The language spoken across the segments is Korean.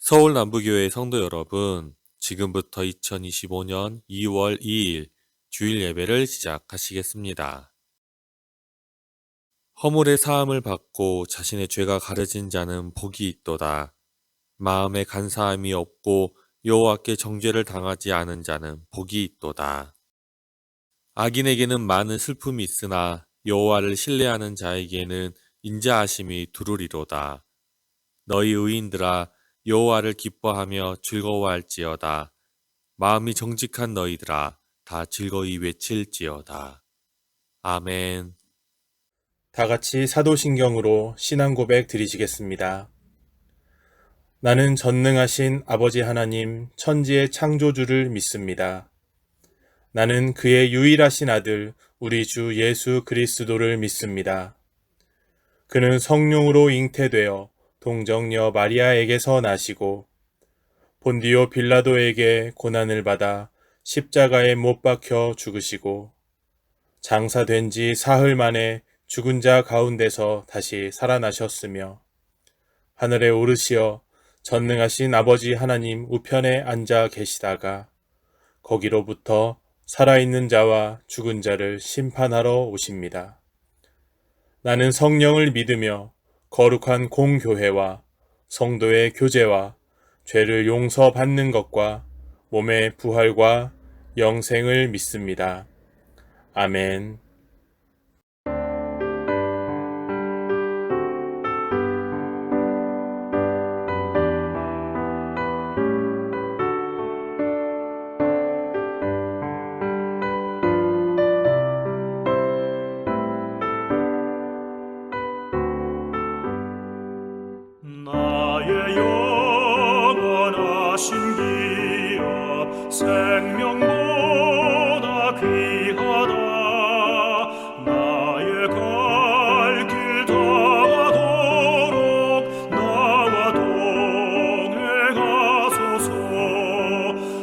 서울 남부교회 성도 여러분, 지금부터 2025년 2월 2일 주일 예배를 시작하시겠습니다. 허물의 사함을 받고 자신의 죄가 가려진 자는 복이 있도다. 마음에 간사함이 없고 여호와께 정죄를 당하지 않은 자는 복이 있도다. 악인에게는 많은 슬픔이 있으나 여호와를 신뢰하는 자에게는 인자하심이 두루리로다. 너희 의인들아 여호와를 기뻐하며 즐거워할지어다. 마음이 정직한 너희들아 다 즐거이 외칠지어다. 아멘. 다 같이 사도신경으로 신앙 고백 드리시겠습니다. 나는 전능하신 아버지 하나님 천지의 창조주를 믿습니다. 나는 그의 유일하신 아들 우리 주 예수 그리스도를 믿습니다. 그는 성령으로 잉태되어 동정녀 마리아에게서 나시고 본디오 빌라도에게 고난을 받아 십자가에 못 박혀 죽으시고 장사된 지 사흘 만에 죽은 자 가운데서 다시 살아나셨으며 하늘에 오르시어 전능하신 아버지 하나님 우편에 앉아 계시다가 거기로부터 살아있는 자와 죽은 자를 심판하러 오십니다. 나는 성령을 믿으며 거룩한 공교회와 성도의 교제와 죄를 용서받는 것과 몸의 부활과 영생을 믿습니다. 아멘. 나의 영원하신 기업 생명보다 귀하다. 나의 갈 길 다가도록 나와 동행하소서.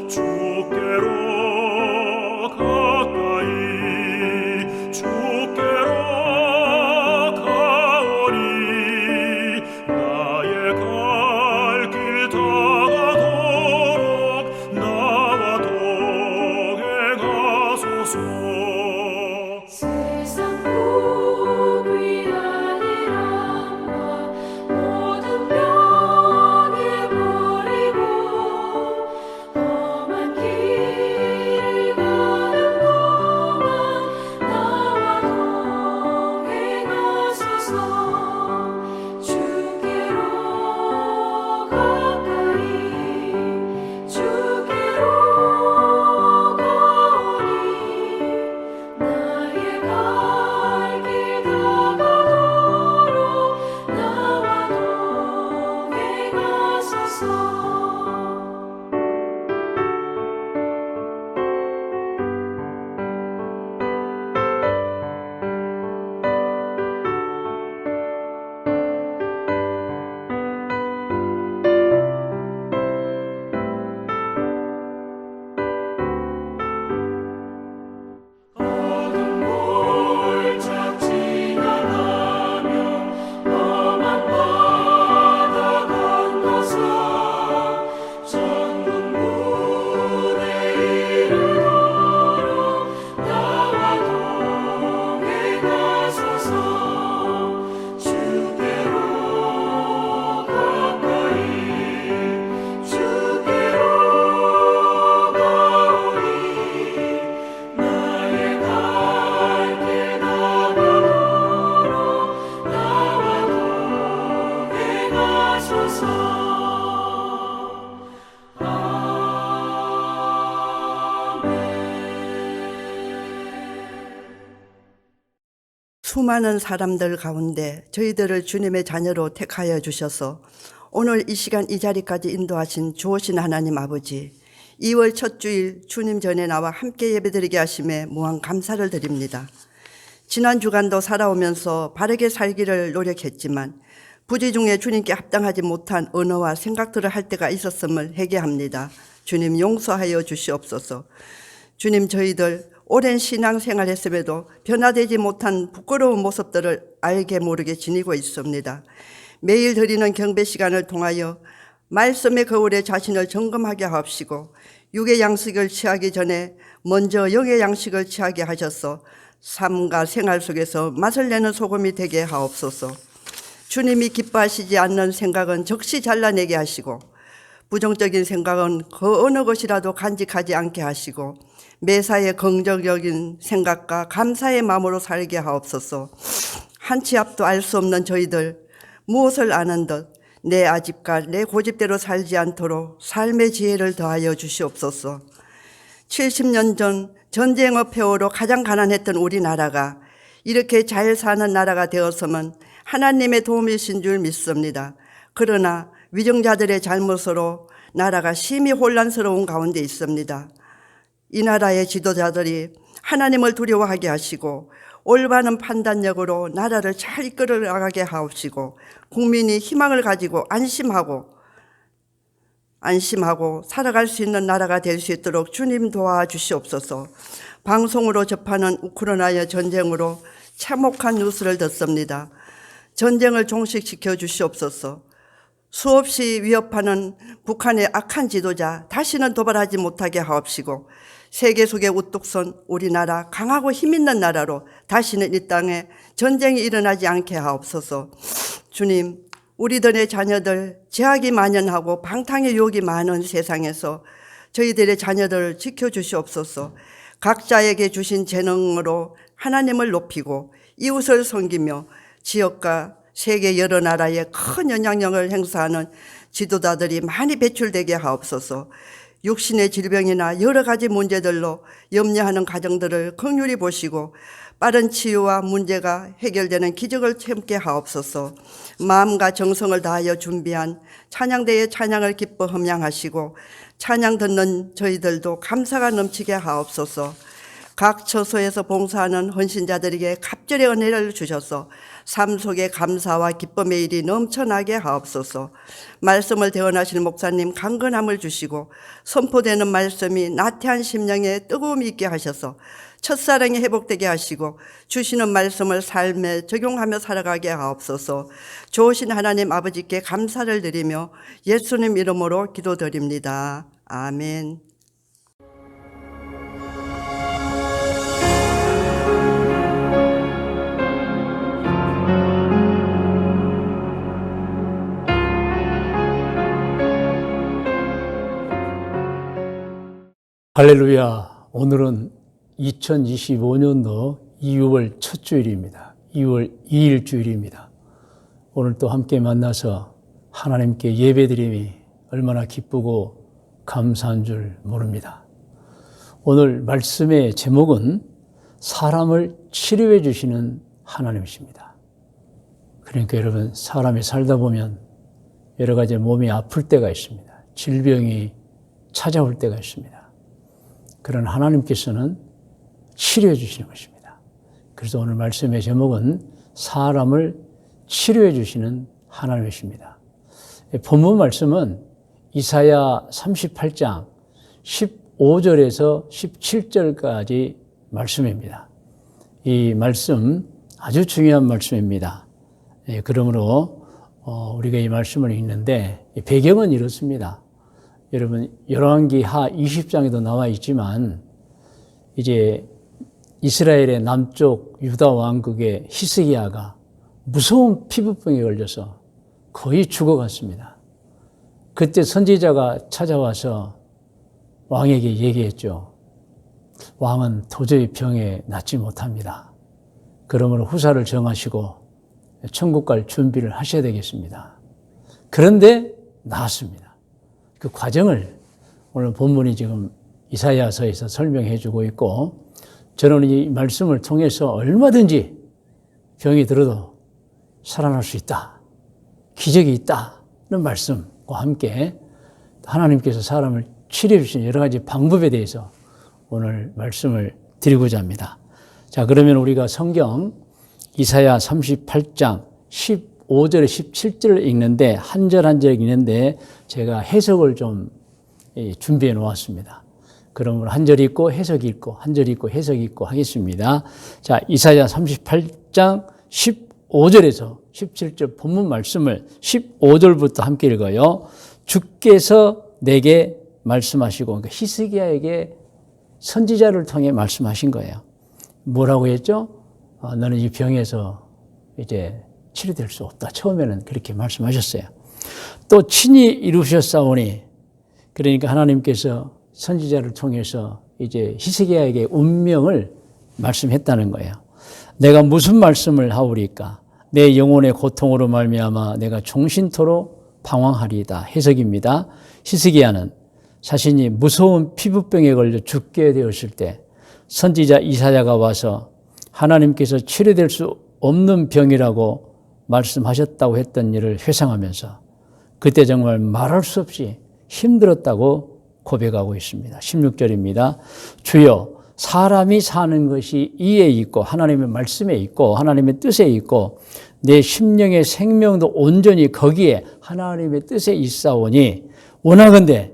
주께로 가까이 주께로 가오니 나의 갈 길 다가도록 나와 동행하소서. 세상 복 위한 일함과 모든 병에 버리고 험한 길을 가는 동안 나와 동행하소서. 주께로 가까이 주께로 가오니 나의 갈 길 다가도록 나와 동행하소서. 어둠 골짝 지나가며 험한 바다 건너서 전국 물에 이르도록 나와 동행하소서. 주께로 가까이 주께로 가오니 나의 갈 길 다가도록 나와 동행하소서. 수많은 사람들 가운데 저희들을 주님의 자녀로 택하여 주셔서 오늘 이 시간 이 자리까지 인도하신 주오신 하나님 아버지, 2월 첫 주일 주님 전에 나와 함께 예배드리게 하심에 무한 감사를 드립니다. 지난 주간도 살아오면서 바르게 살기를 노력했지만 부지 중에 주님께 합당하지 못한 언어와 생각들을 할 때가 있었음을 회개합니다. 주님 용서하여 주시옵소서. 주님, 저희들 오랜 신앙생활 했음에도 변화되지 못한 부끄러운 모습들을 알게 모르게 지니고 있습니다. 매일 드리는 경배 시간을 통하여 말씀의 거울에 자신을 점검하게 하옵시고 육의 양식을 취하기 전에 먼저 영의 양식을 취하게 하셔서 삶과 생활 속에서 맛을 내는 소금이 되게 하옵소서. 주님이 기뻐하시지 않는 생각은 적시 잘라내게 하시고 부정적인 생각은 그 어느 것이라도 간직하지 않게 하시고 매사에 긍정적인 생각과 감사의 마음으로 살게 하옵소서. 한 치 앞도 알 수 없는 저희들 무엇을 아는 듯 내 아집과 내 고집대로 살지 않도록 삶의 지혜를 더하여 주시옵소서. 70년 전 전쟁의 폐허로 가장 가난했던 우리나라가 이렇게 잘 사는 나라가 되었으면 하나님의 도움이신 줄 믿습니다. 그러나 위정자들의 잘못으로 나라가 심히 혼란스러운 가운데 있습니다. 이 나라의 지도자들이 하나님을 두려워하게 하시고 올바른 판단력으로 나라를 잘 이끌어 나가게 하옵시고 국민이 희망을 가지고 안심하고 살아갈 수 있는 나라가 될 수 있도록 주님 도와주시옵소서. 방송으로 접하는 우크라이나 전쟁으로 참혹한 뉴스를 듣습니다. 전쟁을 종식시켜 주시옵소서. 수없이 위협하는 북한의 악한 지도자 다시는 도발하지 못하게 하옵시고 세계 속에 우뚝 선 우리나라 강하고 힘있는 나라로 다시는 이 땅에 전쟁이 일어나지 않게 하옵소서. 주님, 우리들의 자녀들 제약이 만연하고 방탕의 유혹이 많은 세상에서 저희들의 자녀들을 지켜주시옵소서. 각자에게 주신 재능으로 하나님을 높이고 이웃을 섬기며 지역과 세계 여러 나라에 큰 영향력을 행사하는 지도자들이 많이 배출되게 하옵소서. 육신의 질병이나 여러 가지 문제들로 염려하는 가정들을 긍휼히 보시고 빠른 치유와 문제가 해결되는 기적을 참게 하옵소서. 마음과 정성을 다하여 준비한 찬양대의 찬양을 기뻐 함양하시고 찬양 듣는 저희들도 감사가 넘치게 하옵소서. 각 처소에서 봉사하는 헌신자들에게 갑절의 은혜를 주셔서 삶 속에 감사와 기쁨의 일이 넘쳐나게 하옵소서. 말씀을 대언하시는 목사님 강건함을 주시고 선포되는 말씀이 나태한 심령에 뜨거움이 있게 하셔서 첫사랑이 회복되게 하시고 주시는 말씀을 삶에 적용하며 살아가게 하옵소서. 좋으신 하나님 아버지께 감사를 드리며 예수님 이름으로 기도드립니다. 아멘. 할렐루야. 오늘은 2025년도 2월 첫 주일입니다. 2월 2일 주일입니다. 오늘 또 함께 만나서 하나님께 예배드림이 얼마나 기쁘고 감사한 줄 모릅니다. 오늘 말씀의 제목은 사람을 치료해 주시는 하나님이십니다. 그러니까 여러분, 사람이 살다 보면 여러 가지 몸이 아플 때가 있습니다. 질병이 찾아올 때가 있습니다. 그런 하나님께서는 치료해 주시는 것입니다. 그래서 오늘 말씀의 제목은 사람을 치료해 주시는 하나님이십니다. 본문 말씀은 이사야 38장 15절에서 17절까지 말씀입니다. 이 말씀 아주 중요한 말씀입니다. 그러므로 우리가 이 말씀을 읽는데 배경은 이렇습니다. 여러분, 열왕기하 20장에도 나와 있지만 이제 이스라엘의 남쪽 유다 왕국의 히스기야가 무서운 피부병에 걸려서 거의 죽어갔습니다. 그때 선지자가 찾아와서 왕에게 얘기했죠. 왕은 도저히 병에 낫지 못합니다. 그러므로 후사를 정하시고 천국 갈 준비를 하셔야 되겠습니다. 그런데 나았습니다. 그 과정을 오늘 본문이 지금 이사야서에서 설명해 주고 있고, 저는 이 말씀을 통해서 얼마든지 병이 들어도 살아날 수 있다, 기적이 있다는 말씀과 함께 하나님께서 사람을 치료해 주신 여러 가지 방법에 대해서 오늘 말씀을 드리고자 합니다. 자, 그러면 우리가 성경 이사야 38장 15절에 17절을 읽는데 한 절 한 절 읽는데 제가 해석을 좀 준비해 놓았습니다. 그러면 한 절 읽고 해석 읽고 한 절 읽고 해석 읽고 하겠습니다. 자, 이사야 38장 15절에서 17절 본문 말씀을 15절부터 함께 읽어요. 주께서 내게 말씀하시고, 그러니까 히스기야에게 선지자를 통해 말씀하신 거예요. 뭐라고 했죠? 너는 이 병에서 이제 치료될 수 없다. 처음에는 그렇게 말씀하셨어요. 또 친히 이루셨사오니, 그러니까 하나님께서 선지자를 통해서 이제 히스기야에게 운명을 말씀했다는 거예요. 내가 무슨 말씀을 하오리까? 내 영혼의 고통으로 말미암아 내가 종신토록 방황하리이다. 해석입니다. 히스기야는 자신이 무서운 피부병에 걸려 죽게 되었을 때 선지자 이사야가 와서 하나님께서 치료될 수 없는 병이라고 말씀하셨다고 했던 일을 회상하면서 그때 정말 말할 수 없이 힘들었다고 고백하고 있습니다. 16절입니다. 주여, 사람이 사는 것이 이에 있고 하나님의 말씀에 있고 하나님의 뜻에 있고 내 심령의 생명도 온전히 거기에 하나님의 뜻에 있사오니 원하건대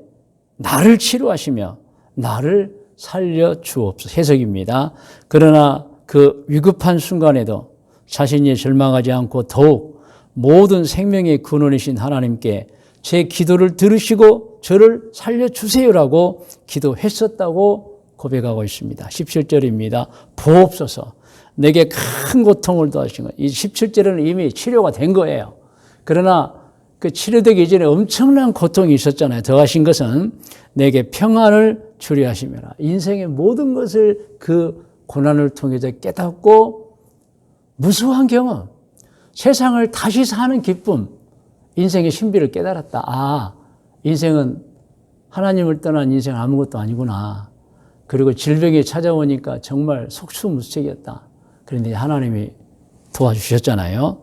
나를 치료하시며 나를 살려 주옵소서. 해석입니다. 그러나 그 위급한 순간에도 자신이 절망하지 않고 더욱 모든 생명의 근원이신 하나님께 제 기도를 들으시고 저를 살려주세요라고 기도했었다고 고백하고 있습니다. 17절입니다. 보옵소서. 내게 큰 고통을 더하신 것. 이 17절은 이미 치료가 된 거예요. 그러나 그 치료되기 이전에 엄청난 고통이 있었잖아요. 더하신 것은 내게 평안을 주려 하심이라. 인생의 모든 것을 그 고난을 통해서 깨닫고 무수한 경험, 세상을 다시 사는 기쁨, 인생의 신비를 깨달았다. 아, 인생은 하나님을 떠난 인생은 아무것도 아니구나. 그리고 질병이 찾아오니까 정말 속수무책이었다. 그런데 하나님이 도와주셨잖아요.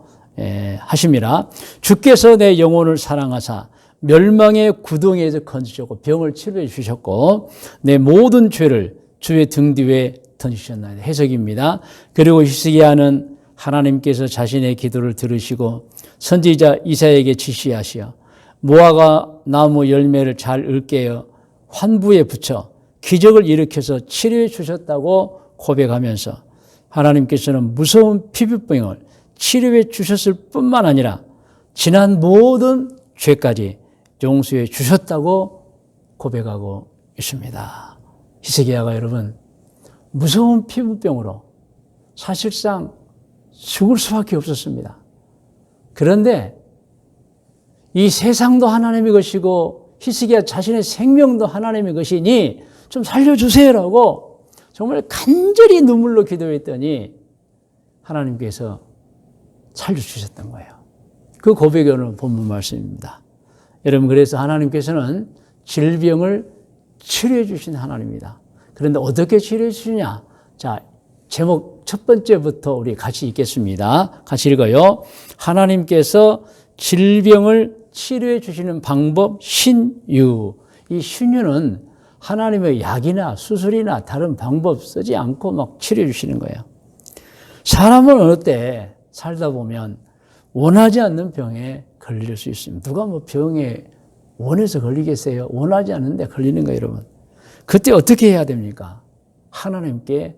하심이라. 주께서 내 영혼을 사랑하사 멸망의 구덩이에서 건지셨고 병을 치료해 주셨고 내 모든 죄를 주의 등 뒤에 던지셨나이다. 해석입니다. 그리고 히스기야는 하나님께서 자신의 기도를 들으시고 선지자 이사야에게 지시하시어 무화과 나무 열매를 잘 읊게어 환부에 붙여 기적을 일으켜서 치료해 주셨다고 고백하면서 하나님께서는 무서운 피부병을 치료해 주셨을 뿐만 아니라 지난 모든 죄까지 용서해 주셨다고 고백하고 있습니다. 히스기야가 여러분 무서운 피부병으로 사실상 죽을 수밖에 없었습니다. 그런데 이 세상도 하나님의 것이고 히스기야 자신의 생명도 하나님의 것이니 좀 살려주세요라고 정말 간절히 눈물로 기도했더니 하나님께서 살려주셨던 거예요. 그 고백이 오늘 본문 말씀입니다. 여러분, 그래서 하나님께서는 질병을 치료해 주신 하나님입니다. 그런데 어떻게 치료해 주시냐? 자, 제목 첫 번째부터 우리 같이 읽겠습니다. 같이 읽어요. 하나님께서 질병을 치료해 주시는 방법 신유. 이 신유는 하나님의 약이나 수술이나 다른 방법 쓰지 않고 막 치료해 주시는 거예요. 사람은 어느 때 살다 보면 원하지 않는 병에 걸릴 수 있습니다. 누가 뭐 병에 원해서 걸리겠어요? 원하지 않는데 걸리는 거예요, 여러분. 그때 어떻게 해야 됩니까? 하나님께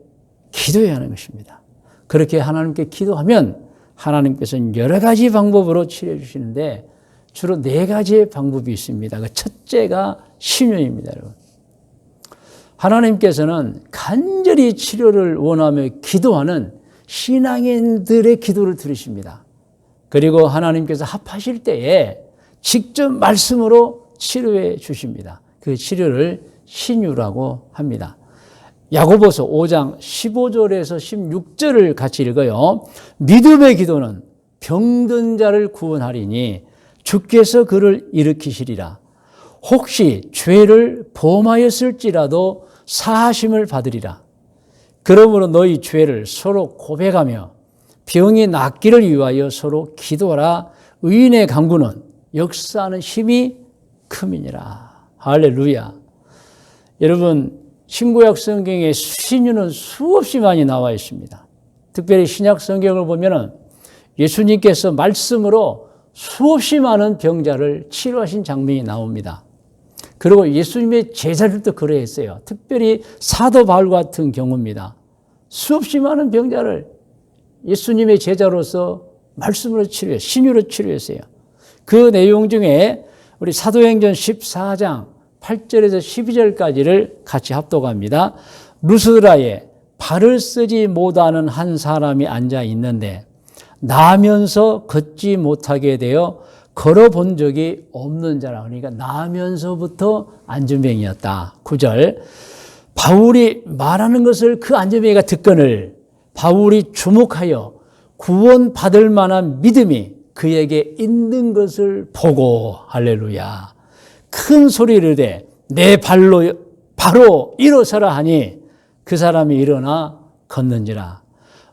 기도해야 하는 것입니다. 그렇게 하나님께 기도하면 하나님께서는 여러 가지 방법으로 치료해 주시는데 주로 4가지의 방법이 있습니다. 그 첫째가 신유입니다, 여러분. 하나님께서는 간절히 치료를 원하며 기도하는 신앙인들의 기도를 들으십니다. 그리고 하나님께서 합하실 때에 직접 말씀으로 치료해 주십니다. 그 치료를 신유라고 합니다. 야고보서 5장 15절에서 16절을 같이 읽어요. 믿음의 기도는 병든 자를 구원하리니 주께서 그를 일으키시리라. 혹시 죄를 범하였을지라도 사하심을 받으리라. 그러므로 너희 죄를 서로 고백하며 병이 낫기를 위하여 서로 기도하라. 의인의 간구는 역사하는 힘이 큼이니라. 할렐루야. 여러분, 신구약 성경에 신유는 수없이 많이 나와 있습니다. 특별히 신약 성경을 보면은 예수님께서 말씀으로 수없이 많은 병자를 치료하신 장면이 나옵니다. 그리고 예수님의 제자들도 그러했어요. 특별히 사도 바울 같은 경우입니다. 수없이 많은 병자를 예수님의 제자로서 말씀으로 치료해 신유로 치료했어요. 그 내용 중에 우리 사도행전 14장 8절에서 12절까지를 같이 합독합니다. 루스드라에 발을 쓰지 못하는 한 사람이 앉아 있는데 나면서 걷지 못하게 되어 걸어본 적이 없는 자라. 그러니까 나면서부터 안전병이었다. 9절. 바울이 말하는 것을 그 안전병이가 듣거늘 바울이 주목하여 구원받을 만한 믿음이 그에게 있는 것을 보고 할렐루야. 큰 소리를 내 내 발로 바로 일어서라 하니 그 사람이 일어나 걷는지라.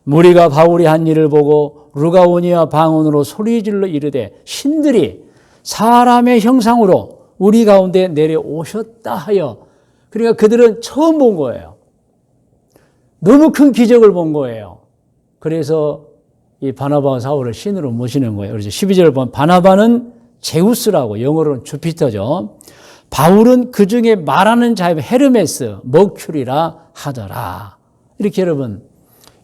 무리가 바울이 한 일을 보고 루가오니아 방언으로 소리질러 이르되 신들이 사람의 형상으로 우리 가운데 내려오셨다 하여. 그러니까 그들은 처음 본 거예요. 너무 큰 기적을 본 거예요. 그래서 이 바나바와 사울을 신으로 모시는 거예요. 그래서 12절을 보면 바나바는 제우스라고, 영어로는 주피터죠. 바울은 그 중에 말하는 자의 헤르메스, 머큐리라 하더라. 이렇게 여러분,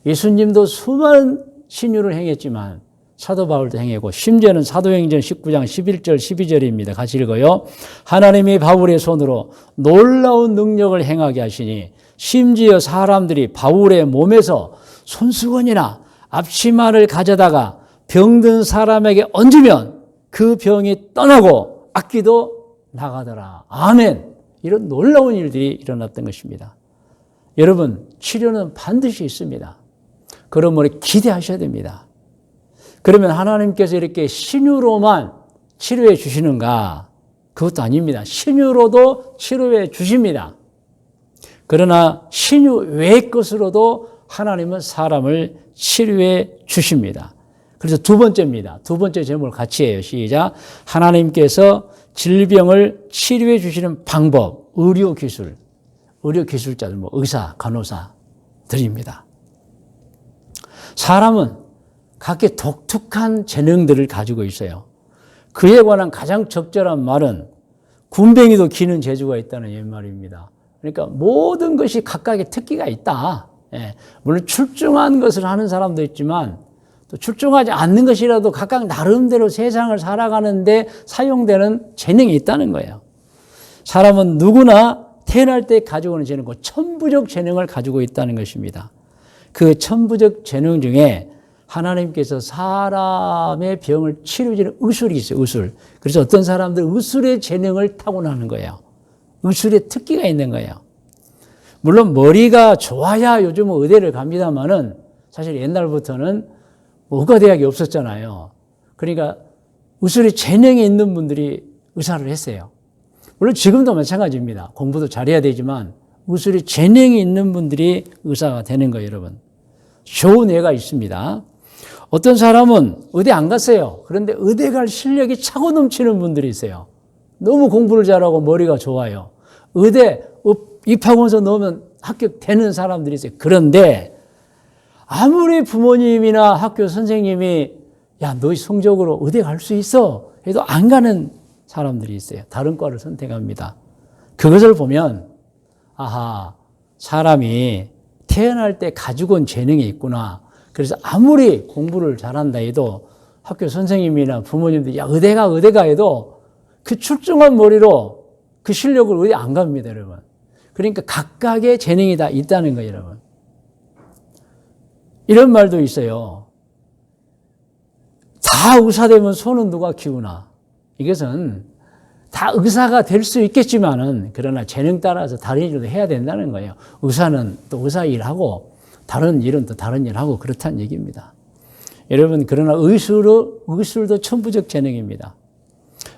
예수님도 수많은 신유를 행했지만 사도 바울도 행했고, 심지어는 사도행전 19장 11절 12절입니다. 같이 읽어요. 하나님이 바울의 손으로 놀라운 능력을 행하게 하시니 심지어 사람들이 바울의 몸에서 손수건이나 앞치마를 가져다가 병든 사람에게 얹으면 그 병이 떠나고 악귀도 나가더라. 아멘. 이런 놀라운 일들이 일어났던 것입니다. 여러분, 치료는 반드시 있습니다. 그러므로 기대하셔야 됩니다. 그러면 하나님께서 이렇게 신유로만 치료해 주시는가? 그것도 아닙니다. 신유로도 치료해 주십니다. 그러나 신유 외의 것으로도 하나님은 사람을 치료해 주십니다. 그래서 두 번째입니다. 두 번째 제목을 같이 해요. 시작. 하나님께서 질병을 치료해 주시는 방법, 의료기술, 의료기술자들, 의사, 간호사들입니다. 사람은 각기 독특한 재능들을 가지고 있어요. 그에 관한 가장 적절한 말은 군뱅이도 기는 재주가 있다는 옛말입니다. 그러니까 모든 것이 각각의 특기가 있다. 물론 출중한 것을 하는 사람도 있지만 또 출중하지 않는 것이라도 각각 나름대로 세상을 살아가는데 사용되는 재능이 있다는 거예요. 사람은 누구나 태어날 때 가지고 있는 재능, 천부적 재능을 가지고 있다는 것입니다. 그 천부적 재능 중에 하나님께서 사람의 병을 치료해주는 의술이 있어요. 의술. 그래서 어떤 사람들은 의술의 재능을 타고나는 거예요. 의술의 특기가 있는 거예요. 물론 머리가 좋아야 요즘은 의대를 갑니다만은 사실 옛날부터는 의과대학이 없었잖아요. 그러니까 의술의 재능이 있는 분들이 의사를 했어요. 물론 지금도 마찬가지입니다. 공부도 잘해야 되지만 의술의 재능이 있는 분들이 의사가 되는 거예요, 여러분. 좋은 예가 있습니다. 어떤 사람은 의대 안 갔어요. 그런데 의대 갈 실력이 차고 넘치는 분들이 있어요. 너무 공부를 잘하고 머리가 좋아요. 의대 입학원서 넣으면 합격되는 사람들이 있어요. 그런데 아무리 부모님이나 학교 선생님이 야, 너 성적으로 의대 갈 수 있어 해도 안 가는 사람들이 있어요. 다른 과를 선택합니다. 그것을 보면 아하, 사람이 태어날 때 가지고 온 재능이 있구나. 그래서 아무리 공부를 잘한다 해도 학교 선생님이나 부모님들이 야, 의대가 해도 그 출중한 머리로 그 실력을 의대 안 갑니다, 여러분. 그러니까 각각의 재능이 다 있다는 거예요, 여러분. 이런 말도 있어요. 다 의사 되면 손은 누가 키우나. 이것은 다 의사가 될 수 있겠지만은 그러나 재능 따라서 다른 일도 해야 된다는 거예요. 의사는 또 의사 일하고 다른 일은 또 다른 일하고 그렇다는 얘기입니다. 여러분, 그러나 의술도 천부적 재능입니다.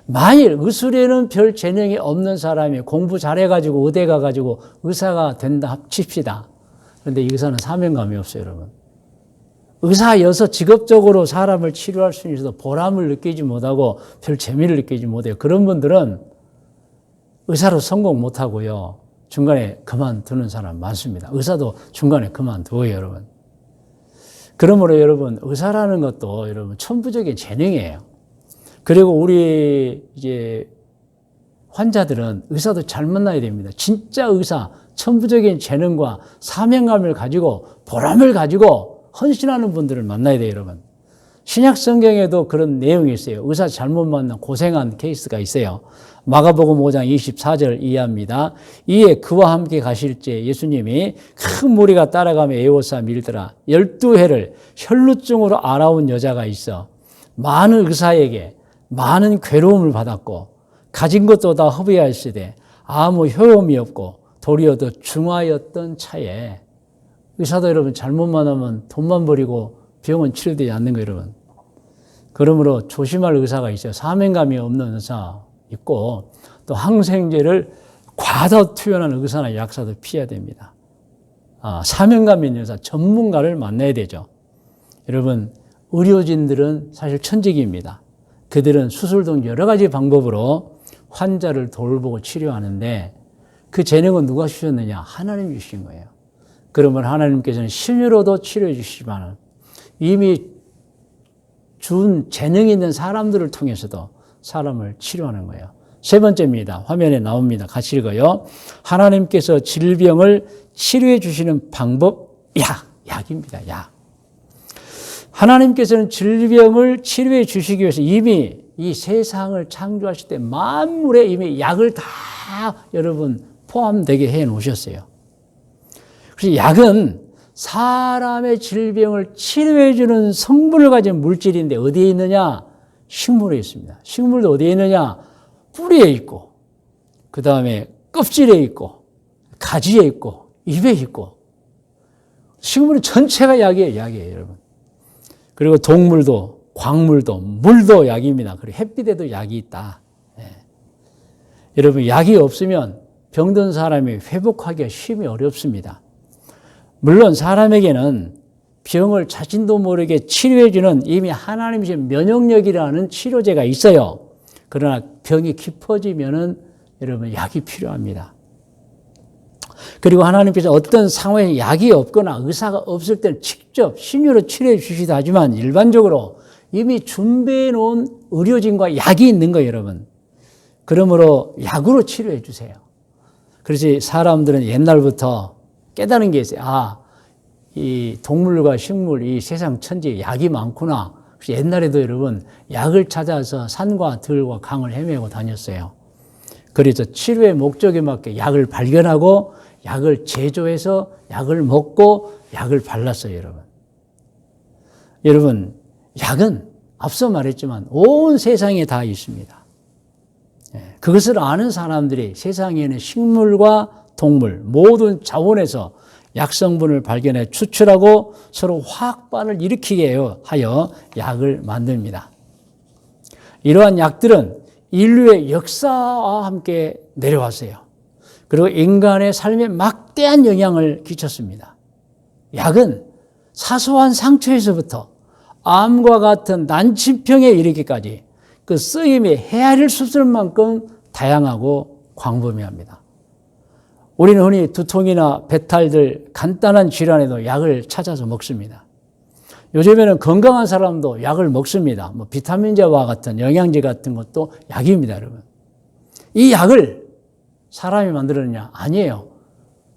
만일 의술에는 별 재능이 없는 사람이 공부 잘해가지고 의대 가가지고 의사가 된다 합칩시다. 그런데 이 의사는 사명감이 없어요, 여러분. 의사여서 직업적으로 사람을 치료할 수 있어도 보람을 느끼지 못하고 별 재미를 느끼지 못해요. 그런 분들은 의사로 성공 못하고요. 중간에 그만두는 사람 많습니다. 의사도 중간에 그만두어요, 여러분. 그러므로 여러분, 의사라는 것도 여러분 천부적인 재능이에요. 그리고 우리 이제 환자들은 의사도 잘 만나야 됩니다. 진짜 의사, 천부적인 재능과 사명감을 가지고 보람을 가지고 헌신하는 분들을 만나야 돼요, 여러분. 신약 성경에도 그런 내용이 있어요. 의사 잘못 만나 고생한 케이스가 있어요. 마가복음 5장 24절 이해합니다. 이에 그와 함께 가실 때 예수님이 큰 무리가 따라가며 에워싸 밀더라. 12해를 혈루증으로 앓아온 여자가 있어 많은 의사에게 많은 괴로움을 받았고 가진 것도 다 허비하시되 아무 효험이 없고 도리어 더 중하였던 차에 의사도 여러분 잘못 만나면 돈만 버리고 병은 치료되지 않는 거예요, 여러분. 그러므로 조심할 의사가 있어요. 사명감이 없는 의사 있고 또 항생제를 과다 투여하는 의사나 약사도 피해야 됩니다. 사명감 있는 의사, 전문가를 만나야 되죠. 여러분, 의료진들은 사실 천직입니다. 그들은 수술 등 여러 가지 방법으로 환자를 돌보고 치료하는데 그 재능은 누가 주셨느냐? 하나님이 주신 거예요. 그러면 하나님께서는 신유로도 치료해 주시지만 이미 준 재능 있는 사람들을 통해서도 사람을 치료하는 거예요. 세 번째입니다. 화면에 나옵니다. 같이 읽어요. 하나님께서 질병을 치료해 주시는 방법, 약입니다. 약. 하나님께서는 질병을 치료해 주시기 위해서 이미 이 세상을 창조하실 때 만물에 이미 약을 다 여러분 포함되게 해 놓으셨어요. 그래서 약은 사람의 질병을 치료해 주는 성분을 가진 물질인데 어디에 있느냐? 식물에 있습니다. 식물도 어디에 있느냐? 뿌리에 있고, 그 다음에 껍질에 있고, 가지에 있고, 잎에 있고. 식물 전체가 약이에요, 여러분. 그리고 동물도, 광물도, 물도 약입니다. 그리고 햇빛에도 약이 있다. 여러분, 약이 없으면 병든 사람이 회복하기가 힘이 어렵습니다. 물론 사람에게는 병을 자신도 모르게 치료해주는 이미 하나님이신 면역력이라는 치료제가 있어요. 그러나 병이 깊어지면은 여러분 약이 필요합니다. 그리고 하나님께서 어떤 상황에 약이 없거나 의사가 없을 때는 직접 신유로 치료해 주시기도 하지만 일반적으로 이미 준비해 놓은 의료진과 약이 있는 거예요, 여러분. 그러므로 약으로 치료해 주세요. 그래서 사람들은 옛날부터 깨달은 게 있어요. 이 동물과 식물, 이 세상 천지에 약이 많구나. 그래서 옛날에도 여러분 약을 찾아서 산과 들과 강을 헤매고 다녔어요. 그래서 치료의 목적에 맞게 약을 발견하고 약을 제조해서 약을 먹고 약을 발랐어요, 여러분. 여러분, 약은 앞서 말했지만 온 세상에 다 있습니다. 그것을 아는 사람들이 세상에는 식물과 동물 모든 자원에서 약성분을 발견해 추출하고 서로 화학반을 일으키게 하여 약을 만듭니다. 이러한 약들은 인류의 역사와 함께 내려왔어요. 그리고 인간의 삶에 막대한 영향을 끼쳤습니다. 약은 사소한 상처에서부터 암과 같은 난치병에 이르기까지 그 쓰임이 헤아릴 수 없을 만큼 다양하고 광범위합니다. 우리는 흔히 두통이나 배탈들 간단한 질환에도 약을 찾아서 먹습니다. 요즘에는 건강한 사람도 약을 먹습니다. 비타민제와 같은 영양제 같은 것도 약입니다, 여러분. 이 약을 사람이 만들었느냐? 아니에요.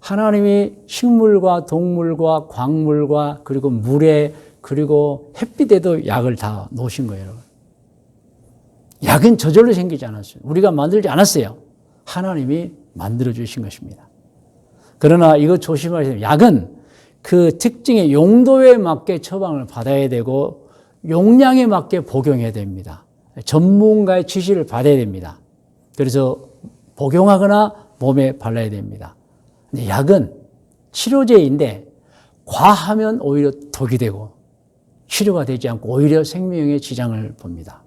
하나님이 식물과 동물과 광물과 그리고 물에 그리고 햇빛에도 약을 다 놓으신 거예요, 여러분. 약은 저절로 생기지 않았어요. 우리가 만들지 않았어요. 하나님이 만들어 주신 것입니다. 그러나 이거 조심하셔야 돼요. 약은 그 특징의 용도에 맞게 처방을 받아야 되고 용량에 맞게 복용해야 됩니다. 전문가의 지시를 받아야 됩니다. 그래서 복용하거나 몸에 발라야 됩니다. 근데 약은 치료제인데 과하면 오히려 독이 되고 치료가 되지 않고 오히려 생명에 지장을 봅니다.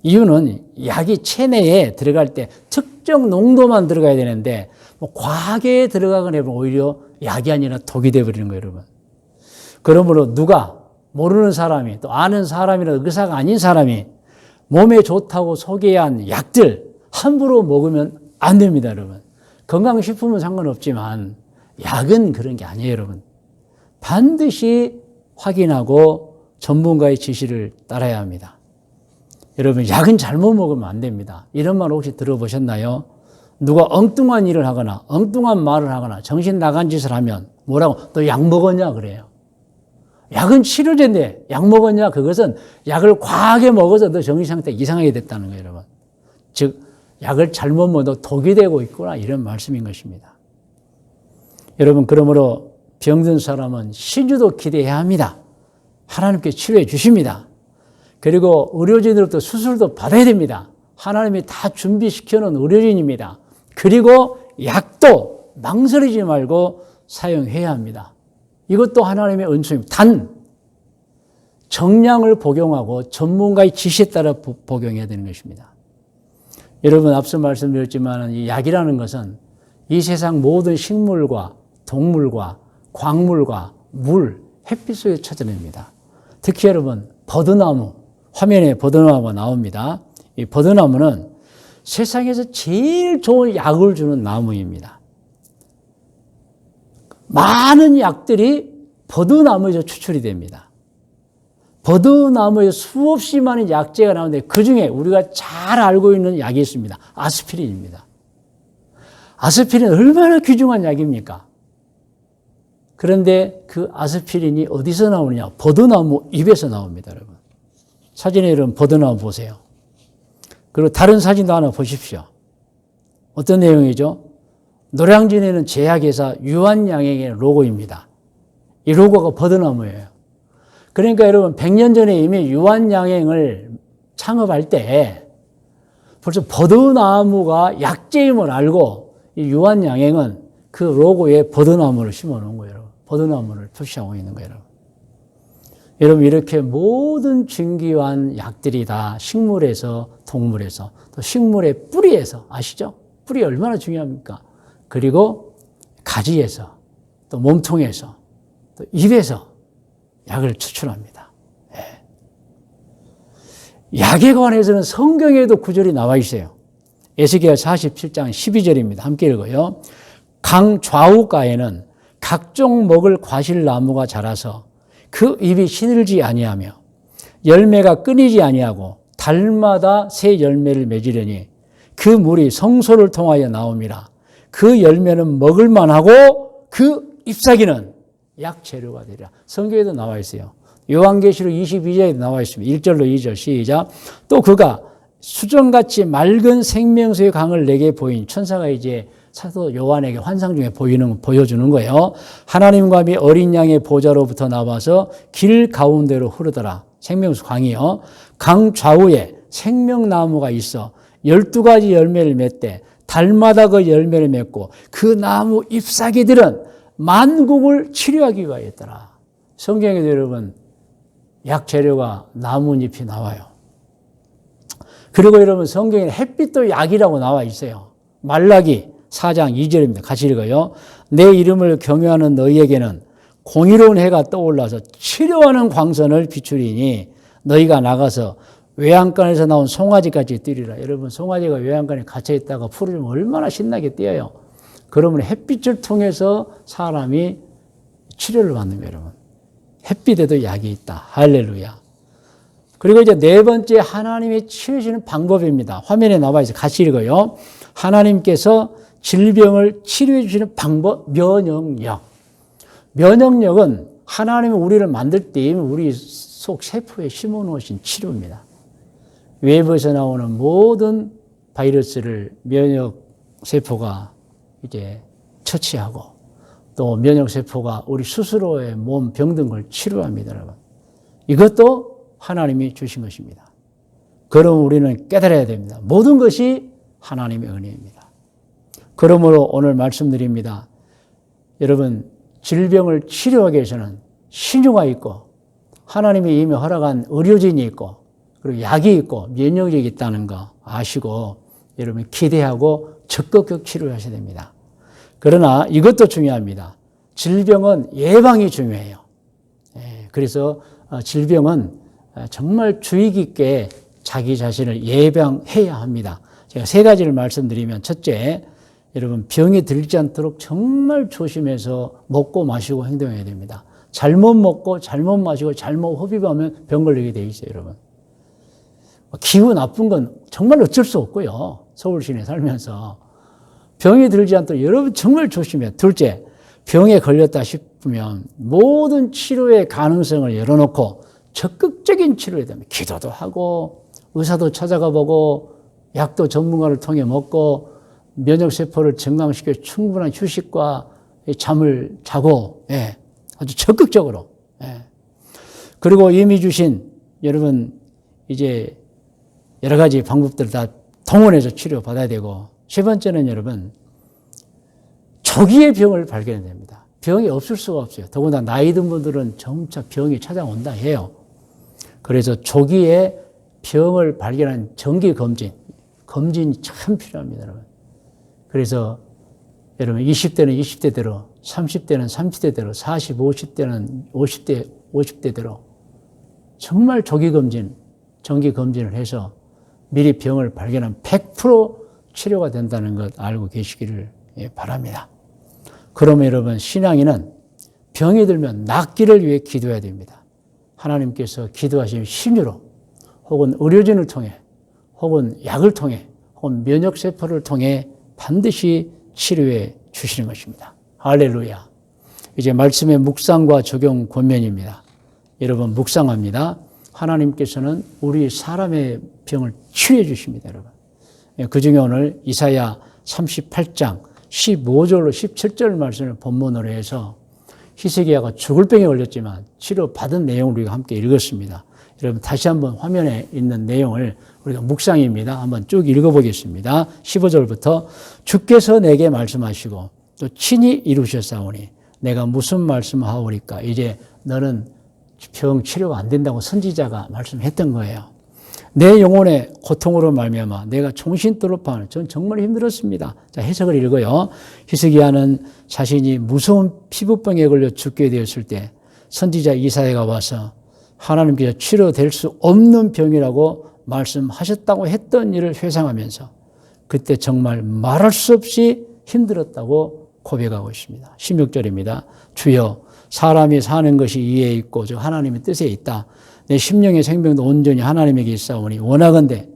이유는 약이 체내에 들어갈 때 특정 농도만 들어가야 되는데 과하게 들어가거나 하면 오히려 약이 아니라 독이 되어버리는 거예요, 여러분. 그러므로 누가 모르는 사람이 또 아는 사람이나 의사가 아닌 사람이 몸에 좋다고 소개한 약들 함부로 먹으면 안 됩니다, 여러분. 건강식품은 상관없지만 약은 그런 게 아니에요, 여러분. 반드시 확인하고 전문가의 지시를 따라야 합니다. 여러분, 약은 잘못 먹으면 안 됩니다. 이런 말 혹시 들어보셨나요? 누가 엉뚱한 일을 하거나 엉뚱한 말을 하거나 정신 나간 짓을 하면 뭐라고? 너 약 먹었냐? 그래요. 약은 치료제인데 약 먹었냐? 그것은 약을 과하게 먹어서 너 정신상태가 이상하게 됐다는 거예요, 여러분. 즉 약을 잘못 먹어도 독이 되고 있구나, 이런 말씀인 것입니다. 여러분, 그러므로 병든 사람은 신주도 기대해야 합니다. 하나님께 치료해 주십니다. 그리고 의료진으로부터 수술도 받아야 됩니다. 하나님이 다 준비시켜 놓은 의료진입니다. 그리고 약도 망설이지 말고 사용해야 합니다. 이것도 하나님의 은총입니다. 단 정량을 복용하고 전문가의 지시에 따라 복용해야 되는 것입니다. 여러분, 앞서 말씀드렸지만 이 약이라는 것은 이 세상 모든 식물과 동물과 광물과 물, 햇빛 속에 찾아냅니다. 특히 여러분, 버드나무, 화면에 버드나무가 나옵니다. 이 버드나무는 세상에서 제일 좋은 약을 주는 나무입니다. 많은 약들이 버드나무에서 추출이 됩니다. 버드나무에 수없이 많은 약재가 나오는데 그중에 우리가 잘 알고 있는 약이 있습니다. 아스피린입니다. 아스피린 얼마나 귀중한 약입니까? 그런데 그 아스피린이 어디서 나오느냐? 버드나무 잎에서 나옵니다, 여러분. 사진에 여러분 버드나무 보세요. 그리고 다른 사진도 하나 보십시오. 어떤 내용이죠? 노량진에는 제약회사 유한양행의 로고입니다. 이 로고가 버드나무예요. 그러니까 여러분 100년 전에 이미 유한양행을 창업할 때 벌써 버드나무가 약재임을 알고 이 유한양행은 그 로고에 버드나무를 심어 놓은 거예요. 버드나무를 표시하고 있는 거예요. 여러분, 이렇게 모든 진귀한 약들이 다 식물에서, 동물에서, 또 식물의 뿌리에서, 아시죠? 뿌리 얼마나 중요합니까? 그리고 가지에서, 또 몸통에서, 또 입에서 약을 추출합니다. 네. 약에 관해서는 성경에도 구절이 나와 있어요. 에스겔 47장 12절입니다. 함께 읽어요. 강 좌우가에는 각종 먹을 과실나무가 자라서 그 잎이 시들지 아니하며 열매가 끊이지 아니하고 달마다 새 열매를 맺으려니 그 물이 성소를 통하여 나옵니다. 그 열매는 먹을 만하고 그 잎사귀는 약재료가 되리라. 성경에도 나와 있어요. 요한계시록 22장에도 나와 있습니다. 1절로 2절 시작. 또 그가 수정같이 맑은 생명수의 강을 내게 보인 천사가 이제 사도 요한에게 환상 중에 보여주는 거예요. 하나님과 및 어린 양의 보좌로부터 나와서 길 가운데로 흐르더라. 생명수 강이요. 강 좌우에 생명나무가 있어 12가지 열매를 맺되 달마다 그 열매를 맺고 그 나무 잎사귀들은 만국을 치료하기 위하였더라. 성경에도 여러분 약 재료가 나뭇잎이 나와요. 그리고 여러분 성경에 햇빛도 약이라고 나와 있어요. 말라기 4장 2절입니다. 같이 읽어요. 내 이름을 경외하는 너희에게는 공의로운 해가 떠올라서 치료하는 광선을 비추리니 너희가 나가서 외양간에서 나온 송아지같이 뛰리라. 여러분 송아지가 외양간에 갇혀있다가 풀을 주면 얼마나 신나게 뛰어요. 그러면 햇빛을 통해서 사람이 치료를 받는 거예요. 여러분. 햇빛에도 약이 있다. 할렐루야. 그리고 이제 네 번째 하나님이 치료하시는 방법입니다. 화면에 나와 있어요. 같이 읽어요. 하나님께서 질병을 치료해 주시는 방법, 면역력. 면역력은 하나님이 우리를 만들 때 이미 우리 속 세포에 심어 놓으신 치료입니다. 외부에서 나오는 모든 바이러스를 면역세포가 이제 처치하고 또 면역세포가 우리 스스로의 몸 병든 걸 치료합니다, 여러분. 이것도 하나님이 주신 것입니다. 그럼 우리는 깨달아야 됩니다. 모든 것이 하나님의 은혜입니다. 그러므로 오늘 말씀드립니다. 여러분, 질병을 치료하기 위해서는 신유가 있고 하나님이 이미 허락한 의료진이 있고 그리고 약이 있고 면역력이 있다는 거 아시고 여러분 기대하고 적극적 치료하셔야 됩니다. 그러나 이것도 중요합니다. 질병은 예방이 중요해요. 그래서 질병은 정말 주의 깊게 자기 자신을 예방해야 합니다. 제가 세 가지를 말씀드리면 첫째, 여러분 병에 들지 않도록 정말 조심해서 먹고 마시고 행동해야 됩니다. 잘못 먹고 잘못 마시고 잘못 흡입하면 병 걸리게 돼 있어요, 여러분. 기분 나쁜 건 정말 어쩔 수 없고요. 서울 시내 살면서 병에 들지 않도록 여러분 정말 조심해요. 둘째, 병에 걸렸다 싶으면 모든 치료의 가능성을 열어놓고 적극적인 치료에 대한 기도도 하고 의사도 찾아가 보고 약도 전문가를 통해 먹고 면역세포를 증강시켜 충분한 휴식과 잠을 자고, 예, 아주 적극적으로. 예. 그리고 이미 주신 여러분 이제 여러 가지 방법들을 다 동원해서 치료받아야 되고, 세 번째는 여러분 조기에 병을 발견해야 됩니다. 병이 없을 수가 없어요. 더구나 나이 든 분들은 점차 병이 찾아온다 해요. 그래서 조기에 병을 발견한 검진이 참 필요합니다, 여러분. 그래서 여러분 20대는 20대대로, 30대는 30대대로, 40, 50대는 50대대로 정말 정기 검진을 해서 미리 병을 발견하면 100% 치료가 된다는 것 알고 계시기를 바랍니다. 그러면 여러분 신앙인은 병이 들면 낫기를 위해 기도해야 됩니다. 하나님께서 기도하시는 신유로 혹은 의료진을 통해 혹은 약을 통해 혹은 면역세포를 통해 반드시 치료해 주시는 것입니다. 할렐루야. 이제 말씀의 묵상과 적용 권면입니다. 여러분 묵상합니다. 하나님께서는 우리 사람의 병을 치료해 주십니다, 여러분. 그 중에 오늘 이사야 38장 15절로 17절 말씀을 본문으로 해서 히스기야가 죽을 병에 걸렸지만 치료받은 내용을 우리가 함께 읽었습니다. 여러분 다시 한번 화면에 있는 내용을 우리가 묵상입니다. 한번 쭉 읽어보겠습니다. 15절부터 주께서 내게 말씀하시고 또 친히 이루셨사오니 내가 무슨 말씀하오리까. 이제 너는 병 치료가 안 된다고 선지자가 말씀했던 거예요. 내 영혼의 고통으로 말미암아 내가 종신토록하는 전 정말 힘들었습니다. 자, 해석을 읽어요. 히스기야는 자신이 무서운 피부병에 걸려 죽게 되었을 때 선지자 이사야가 와서 하나님께서 치료될 수 없는 병이라고 말씀하셨다고 했던 일을 회상하면서 그때 정말 말할 수 없이 힘들었다고 고백하고 있습니다. 16절입니다. 주여 사람이 사는 것이 이에 있고 즉 하나님의 뜻에 있다. 내 심령의 생명도 온전히 하나님에게 있사오니 원하건대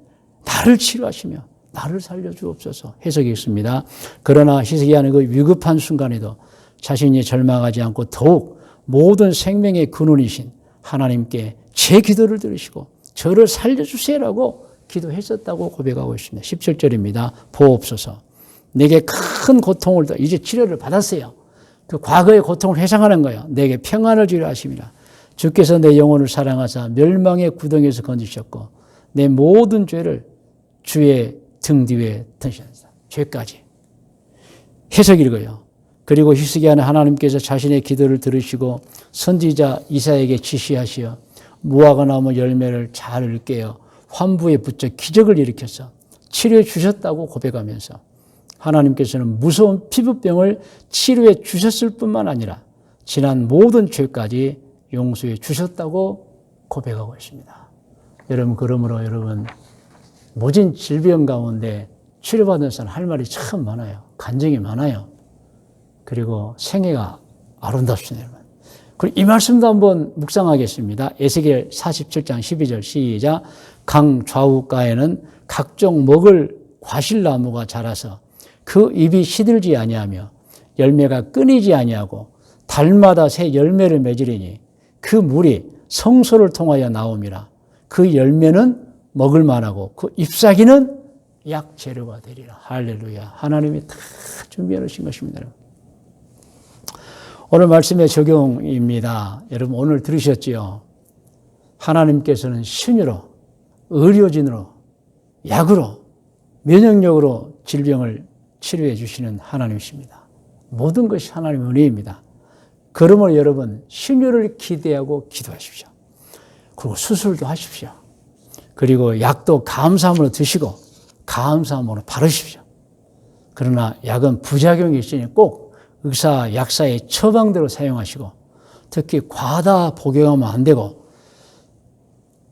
나를 치료하시며 나를 살려주옵소서. 해석이 있습니다. 그러나 히스기야는 그 위급한 순간에도 자신이 절망하지 않고 더욱 모든 생명의 근원이신 하나님께 제 기도를 들으시고 저를 살려주세요라고 기도했었다고 고백하고 있습니다. 17절입니다. 보옵소서. 내게 큰 고통을 이제 치료를 받았어요. 그 과거의 고통을 회상하는 거예요. 내게 평안을 주려 하심이라. 주께서 내 영혼을 사랑하사 멸망의 구덩이에서 건지셨고 내 모든 죄를 주의 등 뒤에 던지셨다. 죄까지. 해석 읽어요. 그리고 히스기야는 하나님께서 자신의 기도를 들으시고 선지자 이사야에게 지시하시어 무화과 나무 열매를 잘 깨어 환부에 붙여 기적을 일으켜서 치료해 주셨다고 고백하면서 하나님께서는 무서운 피부병을 치료해 주셨을 뿐만 아니라 지난 모든 죄까지 용서해 주셨다고 고백하고 있습니다. 여러분, 그러므로 여러분 모진 질병 가운데 치료받은 사람 할 말이 참 많아요. 간증이 많아요. 그리고 생애가 아름답습니다. 여러분. 그리고 이 말씀도 한번 묵상하겠습니다. 에스겔 47장 12절 시작. 강 좌우가에는 각종 먹을 과실나무가 자라서 그 잎이 시들지 아니하며 열매가 끊이지 아니하고 달마다 새 열매를 맺으리니 그 물이 성소를 통하여 나옴이라. 그 열매는 먹을 만하고 그 잎사귀는 약 재료가 되리라. 할렐루야. 하나님이 다 준비해 놓으신 것입니다. 오늘 말씀의 적용입니다. 여러분 오늘 들으셨지요? 하나님께서는 신유로, 의료진으로, 약으로, 면역력으로 질병을 치료해 주시는 하나님이십니다. 모든 것이 하나님의 은혜입니다. 그러므로 여러분 신유를 기대하고 기도하십시오. 그리고 수술도 하십시오. 그리고 약도 감사함으로 드시고 감사함으로 바르십시오. 그러나 약은 부작용이 있으니 꼭 의사, 약사의 처방대로 사용하시고 특히 과다 복용하면 안 되고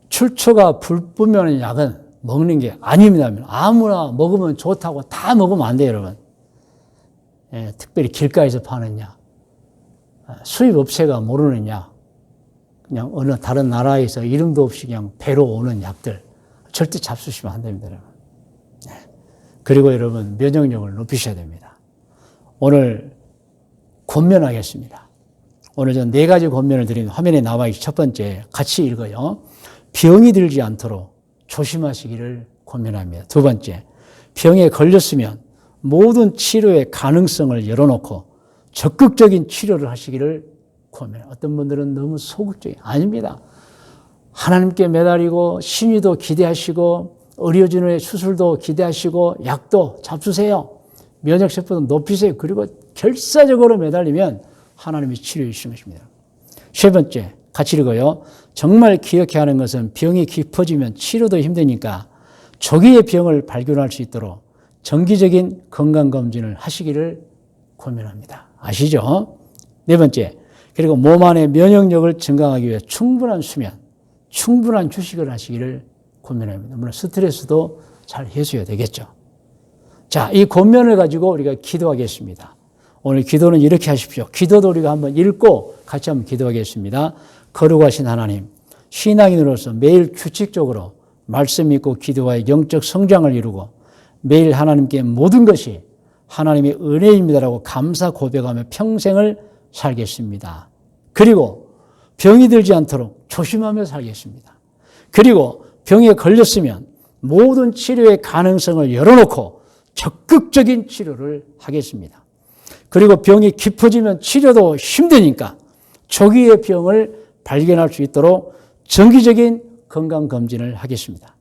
출처가 불분명한 약은 먹는 게 아닙니다. 아무나 먹으면 좋다고 다 먹으면 안 돼요, 여러분. 예, 특별히 길가에서 파는 약, 수입업체가 모르는 약, 그냥 어느 다른 나라에서 이름도 없이 그냥 배로 오는 약들 절대 잡수시면 안 됩니다, 여러분. 예. 그리고 여러분 면역력을 높이셔야 됩니다. 오늘 권면하겠습니다. 오늘 전 4가지 권면을 드린 화면에 나와 있죠. 첫 번째, 같이 읽어요. 병이 들지 않도록 조심하시기를 권면합니다. 두 번째, 병에 걸렸으면 모든 치료의 가능성을 열어놓고 적극적인 치료를 하시기를 권면합니다. 어떤 분들은 너무 소극적이 아닙니다. 하나님께 매달리고 신유도 기대하시고 의료진의 수술도 기대하시고 약도 잡수세요. 면역세포도 높이세요. 그리고 결사적으로 매달리면 하나님이 치료해 주시는 것입니다. 세 번째, 같이 읽어요. 정말 기억해야 하는 것은 병이 깊어지면 치료도 힘드니까 조기에 병을 발견할 수 있도록 정기적인 건강검진을 하시기를 권면합니다. 아시죠? 네 번째, 그리고 몸 안의 면역력을 증강하기 위해 충분한 수면, 충분한 휴식을 하시기를 권면합니다. 물론 스트레스도 잘 해소해야 되겠죠. 자, 이 권면을 가지고 우리가 기도하겠습니다. 오늘 기도는 이렇게 하십시오. 기도도 우리가 한번 읽고 같이 한번 기도하겠습니다. 거룩하신 하나님, 신앙인으로서 매일 규칙적으로 말씀 읽고 기도하여 영적 성장을 이루고 매일 하나님께 모든 것이 하나님의 은혜입니다라고 감사 고백하며 평생을 살겠습니다. 그리고 병이 들지 않도록 조심하며 살겠습니다. 그리고 병에 걸렸으면 모든 치료의 가능성을 열어놓고 적극적인 치료를 하겠습니다. 그리고 병이 깊어지면 치료도 힘드니까 조기에 병을 발견할 수 있도록 정기적인 건강검진을 하겠습니다.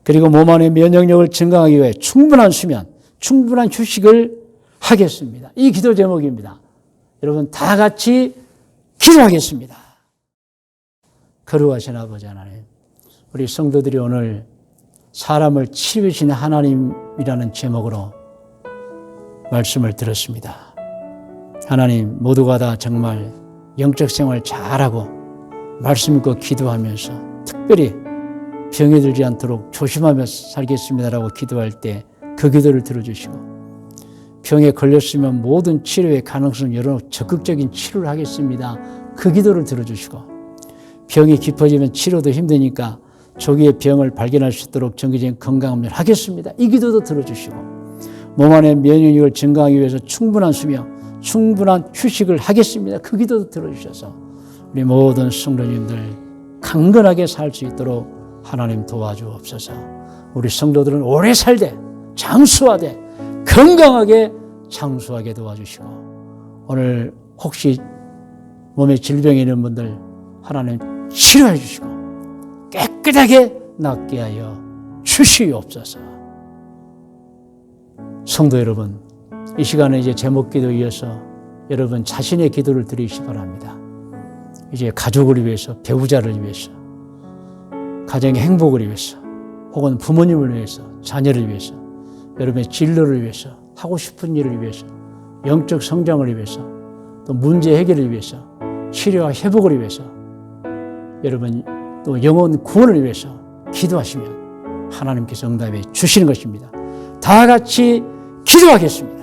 그리고 몸 안의 면역력을 증강하기 위해 충분한 수면, 충분한 휴식을 하겠습니다. 이 기도 제목입니다. 여러분 다 같이 기도하겠습니다. 거룩하신 아버지 하나님, 우리 성도들이 오늘 사람을 치료하시는 하나님이라는 제목으로 말씀을 들었습니다. 하나님, 모두가 다 정말 영적 생활 잘하고 말씀 읽고 기도하면서 특별히 병에 들지 않도록 조심하며 살겠습니다라고 기도할 때 그 기도를 들어주시고, 병에 걸렸으면 모든 치료의 가능성을 열어놓고 적극적인 치료를 하겠습니다. 그 기도를 들어주시고, 병이 깊어지면 치료도 힘드니까 조기에 병을 발견할 수 있도록 정기적인 건강검진을 하겠습니다. 이 기도도 들어주시고, 몸 안의 면역력을 증강하기 위해서 충분한 수면, 충분한 휴식을 하겠습니다. 그 기도도 들어주셔서 우리 모든 성도님들 강건하게 살 수 있도록 하나님 도와주옵소서. 우리 성도들은 오래 살되 장수하되 건강하게 장수하게 도와주시고, 오늘 혹시 몸에 질병이 있는 분들 하나님 치료해 주시고 깨끗하게 낫게 하여 주시옵소서. 성도 여러분, 이 시간에 이제 제목 기도 이어서 여러분 자신의 기도를 드리시기 바랍니다. 이제 가족을 위해서, 배우자를 위해서, 가정의 행복을 위해서, 혹은 부모님을 위해서, 자녀를 위해서, 여러분의 진로를 위해서, 하고 싶은 일을 위해서, 영적 성장을 위해서, 또 문제 해결을 위해서, 치료와 회복을 위해서, 여러분 또 영혼 구원을 위해서 기도하시면 하나님께서 응답해 주시는 것입니다. 다 같이 기도하겠습니다.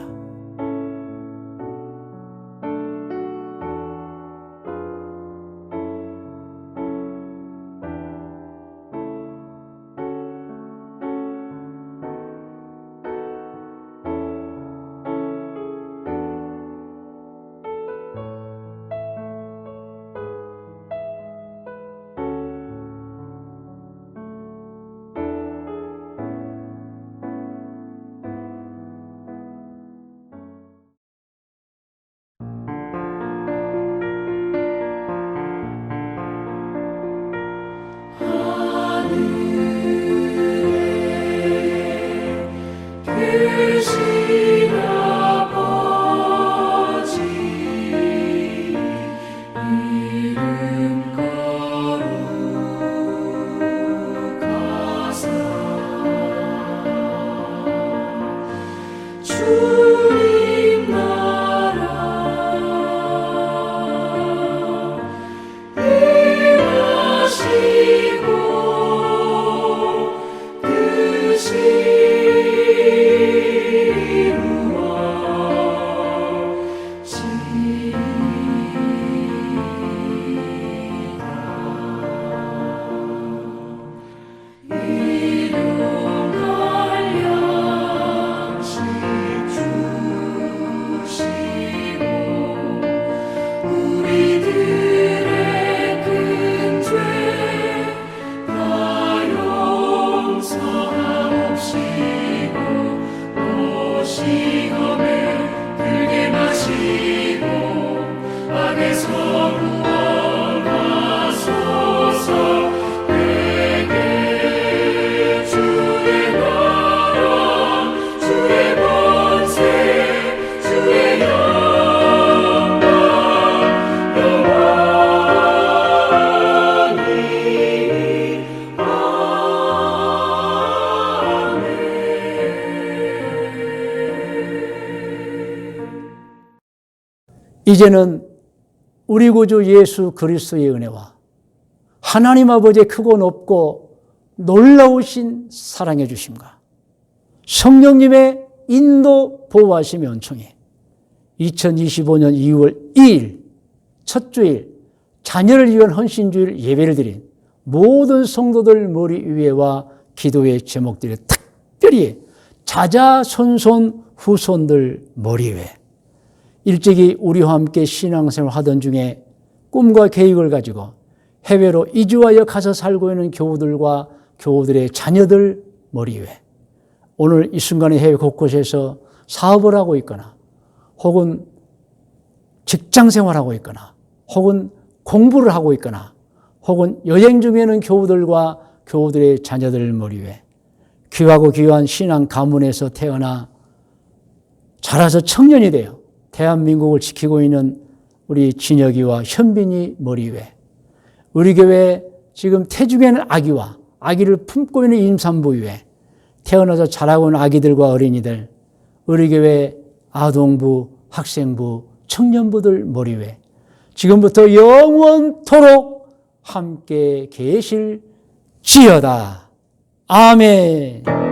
시험을 들게 마시고 악에서 구원하소서. 내게 주의 나라 주의 권세 주의 영광 영원히 이제는 우리 구주 예수 그리스도의 은혜와 하나님 아버지의 크고 높고 놀라우신 사랑해 주심과 성령님의 인도 보호하심의 은총이 2025년 2월 2일 첫 주일 자녀를 위한 헌신주일 예배를 드린 모든 성도들 머리 위에와 기도의 제목들이 특별히 자자손손 후손들 머리 위에 일찍이 우리와 함께 신앙생활 하던 중에 꿈과 계획을 가지고 해외로 이주하여 가서 살고 있는 교우들과 교우들의 자녀들 머리 위에 오늘 이 순간에 해외 곳곳에서 사업을 하고 있거나 혹은 직장생활하고 있거나 혹은 공부를 하고 있거나 혹은 여행 중에 있는 교우들과 교우들의 자녀들 머리 위에 귀하고 귀한 신앙 가문에서 태어나 자라서 청년이 되어 대한민국을 지키고 있는 우리 진혁이와 현빈이 머리 위에 우리 교회 지금 태중에는 아기와 아기를 품고 있는 임산부 위에 태어나서 자라고 있는 아기들과 어린이들 우리 교회 아동부, 학생부, 청년부들 머리 위에 지금부터 영원토록 함께 계실지어다. 아멘.